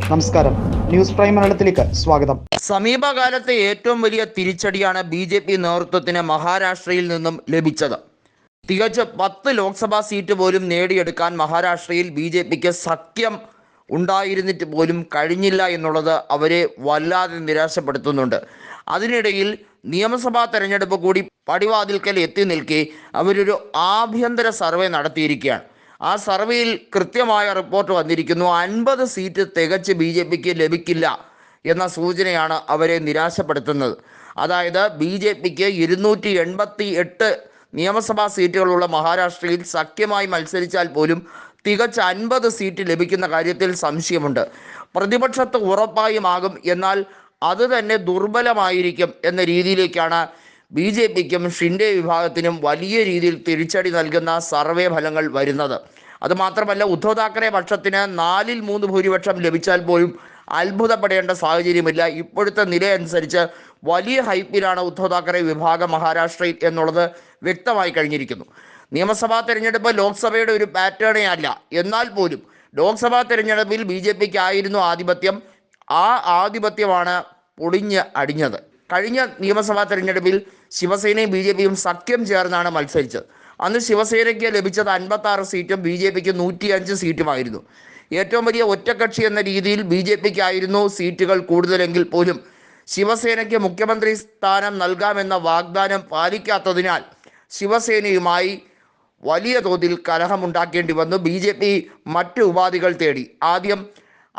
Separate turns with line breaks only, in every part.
നമസ്കാരം, news prime മലയാളത്തിലേക്ക് സ്വാഗതം.
സമീപകാലത്തെ ഏറ്റവും വലിയ തിരിച്ചടിയാണ് ബി.ജെ.പി. നേതൃത്വത്തിന് മഹാരാഷ്ട്രയിൽ നിന്നും ലഭിച്ചത്. തികച്ചും 10 ലോക്സഭാ സീറ്റ് പോലും നേടിയെടുക്കാൻ മഹാരാഷ്ട്രയിൽ ബി.ജെ.പിക്ക് സഖ്യം ഉണ്ടായിരുന്നിട്ട് പോലും കഴിഞ്ഞില്ല എന്നുള്ളത് അവരെ വല്ലാതെ നിരാശപ്പെടുത്തുന്നുണ്ട്. അതിനിടയിൽ നിയമസഭാ തെരഞ്ഞെടുപ്പ് കൂടി പടിവാതിൽക്കൽ എത്തി നിൽക്കെ അവരൊരു ആഭ്യന്തര സർവേ നടത്തിയിരിക്കുകയാണ്. ആ സർവേയിൽ കൃത്യമായ റിപ്പോർട്ട് വന്നിരിക്കുന്നു. 50 സീറ്റ് തികച്ച് ബി.ജെ.പിക്ക് ലഭിക്കില്ല എന്ന സൂചനയാണ് അവരെ നിരാശപ്പെടുത്തുന്നത്. അതായത് ബി.ജെ.പിക്ക് 288 നിയമസഭാ സീറ്റുകളുള്ള മഹാരാഷ്ട്രയിൽ സഖ്യമായി മത്സരിച്ചാൽ പോലും തികച്ച് 50 സീറ്റ് ലഭിക്കുന്ന കാര്യത്തിൽ സംശയമുണ്ട്. പ്രതിപക്ഷത്ത് ഉറപ്പായും ആകും, എന്നാൽ അത് തന്നെ ദുർബലമായിരിക്കും എന്ന രീതിയിലേക്കാണ് ബി.ജെ.പിക്കും ഷിൻഡെ വിഭാഗത്തിനും വലിയ രീതിയിൽ തിരിച്ചടി നൽകുന്ന സർവേ ഫലങ്ങൾ വരുന്നത്. അതുമാത്രമല്ല, ഉദ്ധവ് താക്കറെ പക്ഷത്തിന് 4/3 ഭൂരിപക്ഷം ലഭിച്ചാൽ പോലും അത്ഭുതപ്പെടേണ്ട സാഹചര്യമില്ല. ഇപ്പോഴത്തെ നിലയനുസരിച്ച് വലിയ ഹൈപ്പിലാണ് ഉദ്ധവ് താക്കറെ വിഭാഗം മഹാരാഷ്ട്രയിൽ എന്നുള്ളത് വ്യക്തമായി കഴിഞ്ഞിരിക്കുന്നു. നിയമസഭാ തെരഞ്ഞെടുപ്പ് ലോക്സഭയുടെ ഒരു പാറ്റേണേ അല്ല. എന്നാൽ പോലും ലോക്സഭാ തെരഞ്ഞെടുപ്പിൽ ബി.ജെ.പിക്ക് ആയിരുന്നു ആധിപത്യം. ആ ആധിപത്യമാണ് പൊളിഞ്ഞ് അടിഞ്ഞത്. കഴിഞ്ഞ നിയമസഭാ തെരഞ്ഞെടുപ്പിൽ ശിവസേനയും ബി.ജെ.പിയും സഖ്യം ചേർന്നാണ് മത്സരിച്ചത്. അന്ന് ശിവസേനയ്ക്ക് ലഭിച്ചത് 56 സീറ്റും ബി.ജെ.പിക്ക് 105 സീറ്റുമായിരുന്നു. ഏറ്റവും വലിയ ഒറ്റക്കക്ഷി എന്ന രീതിയിൽ ബി.ജെ.പിക്കായിരുന്നു സീറ്റുകൾ കൂടുതലെങ്കിൽ പോലും ശിവസേനയ്ക്ക് മുഖ്യമന്ത്രി സ്ഥാനം നൽകാമെന്ന വാഗ്ദാനം പാലിക്കാത്തതിനാൽ ശിവസേനയുമായി വലിയ തോതിൽ കലഹമുണ്ടാക്കേണ്ടി വന്നു. ബി.ജെ.പി മറ്റ് ഉപാധികൾ തേടി. ആദ്യം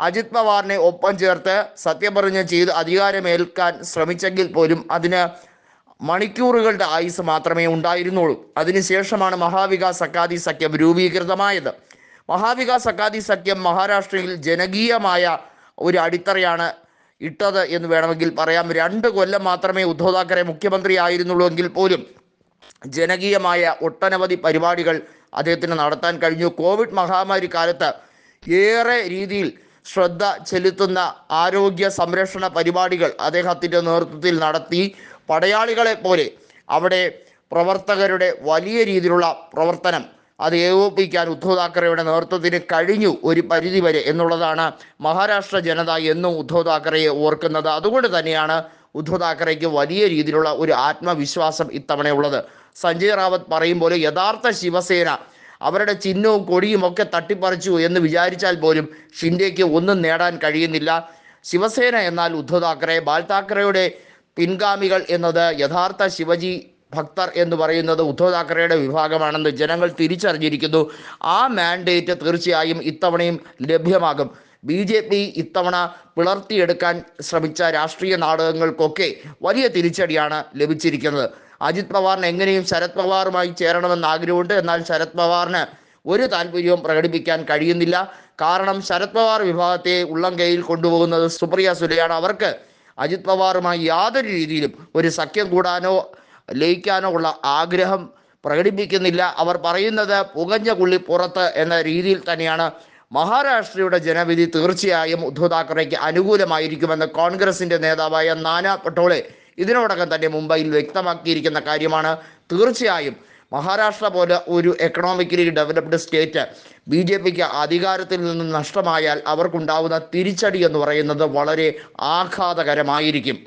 അജിത് പവാറിനെ ഒപ്പം ചേർത്ത് സത്യപ്രതിജ്ഞ ചെയ്ത് അധികാരമേൽക്കാൻ ശ്രമിച്ചെങ്കിൽ പോലും അതിന് മണിക്കൂറുകളുടെ ആയുസ് മാത്രമേ ഉണ്ടായിരുന്നുള്ളൂ. അതിനുശേഷമാണ് മഹാവികാസ് അഘാടി സഖ്യം രൂപീകൃതമായത്. മഹാവികാസ് അഘാടി സഖ്യം മഹാരാഷ്ട്രയിൽ ജനകീയമായ ഒരു അടിത്തറയാണ് ഇട്ടത് എന്ന് വേണമെങ്കിൽ പറയാം. 2 കൊല്ലം മാത്രമേ ഉദ്ധവ് താക്കറെ മുഖ്യമന്ത്രി ആയിരുന്നുള്ളൂ എങ്കിൽ പോലും ജനകീയമായ ഒട്ടനവധി പരിപാടികൾ അദ്ദേഹത്തിന് നടത്താൻ കഴിഞ്ഞു. കോവിഡ് മഹാമാരി കാലത്ത് ഏറെ രീതിയിൽ ശ്രദ്ധ ചെലുത്തുന്ന ആരോഗ്യ സംരക്ഷണ പരിപാടികൾ അദ്ദേഹത്തിൻ്റെ നേതൃത്വത്തിൽ നടത്തി. പടയാളികളെ പോലെ അവിടെ പ്രവർത്തകരുടെ വലിയ രീതിയിലുള്ള പ്രവർത്തനം അത് ഏകോപിപ്പിക്കാൻ ഉദ്ധവ് താക്കറെയുടെ നേതൃത്വത്തിന് കഴിഞ്ഞു ഒരു പരിധിവരെ എന്നുള്ളതാണ് മഹാരാഷ്ട്ര ജനത എന്നും ഉദ്ധവ് താക്കറെയെ ഓർക്കുന്നത്. അതുകൊണ്ട് തന്നെയാണ് ഉദ്ധവ് താക്കറെയ്ക്ക് വലിയ രീതിയിലുള്ള ഒരു ആത്മവിശ്വാസം ഇത്തവണയുള്ളത്. സഞ്ജയ് റാവത്ത് പറയും പോലെ യഥാർത്ഥ ശിവസേന അവരുടെ ചിഹ്നവും കൊടിയും ഒക്കെ തട്ടിപ്പറിച്ചു എന്ന് വിചാരിച്ചാൽ പോലും ഷിൻഡെയ്ക്ക് ഒന്നും നേടാൻ കഴിയുന്നില്ല. ശിവസേന എന്നാൽ ഉദ്ധവ് താക്കറെ, ബാൽ താക്കറെയുടെ പിൻഗാമികൾ എന്നത് യഥാർത്ഥ ശിവജി ഭക്തർ എന്ന് പറയുന്നത് ഉദ്ധവ് താക്കറെയുടെ വിഭാഗമാണെന്ന് ജനങ്ങൾ തിരിച്ചറിഞ്ഞിരിക്കുന്നു. ആ മാൻഡേറ്റ് തീർച്ചയായും ഇത്തവണയും ലഭ്യമാകും. ബി.ജെ.പി ഇത്തവണ പിളർത്തിയെടുക്കാൻ ശ്രമിച്ച രാഷ്ട്രീയ നാടകങ്ങൾക്കൊക്കെ വലിയ തിരിച്ചടിയാണ് ലഭിച്ചിരിക്കുന്നത്. അജിത് പവാറിന് എങ്ങനെയും ശരത് പവാറുമായി ചേരണമെന്ന് ആഗ്രഹമുണ്ട്. എന്നാൽ ശരത് പവാറിന് ഒരു താല്പര്യവും പ്രകടിപ്പിക്കാൻ കഴിയുന്നില്ല. കാരണം ശരത് പവാർ വിഭാഗത്തെ ഉള്ളം കൈയിൽ കൊണ്ടുപോകുന്നത് സുപ്രിയ സുലെയാണ്. അവർക്ക് അജിത് പവാറുമായി യാതൊരു രീതിയിലും ഒരു സഖ്യം കൂടാനോ ലയിക്കാനോ ഉള്ള ആഗ്രഹം പ്രകടിപ്പിക്കുന്നില്ല. അവർ പറയുന്നത് പുകഞ്ഞ കുള്ളി പുറത്ത് എന്ന രീതിയിൽ തന്നെയാണ്. മഹാരാഷ്ട്രയുടെ ജനവിധി തീർച്ചയായും ഉദ്ധവ് താക്കറെയ്ക്ക് അനുകൂലമായിരിക്കുമെന്ന് കോൺഗ്രസിൻ്റെ നേതാവായ നാനാ പട്ടോളെ ഇതിനോടകം തന്നെ മുംബൈയിൽ വ്യക്തമാക്കിയിരിക്കുന്ന കാര്യമാണ്. തീർച്ചയായും മഹാരാഷ്ട്ര പോലെ ഒരു എക്കണോമിക്കലി ഡെവലപ്ഡ് സ്റ്റേറ്റ് ബി.ജെ.പിക്ക് അധികാരത്തിൽ നിന്ന് നഷ്ടമായാൽ അവർക്കുണ്ടാവുന്ന തിരിച്ചടി എന്ന് പറയുന്നത് വളരെ ആഘാതകരമായിരിക്കും.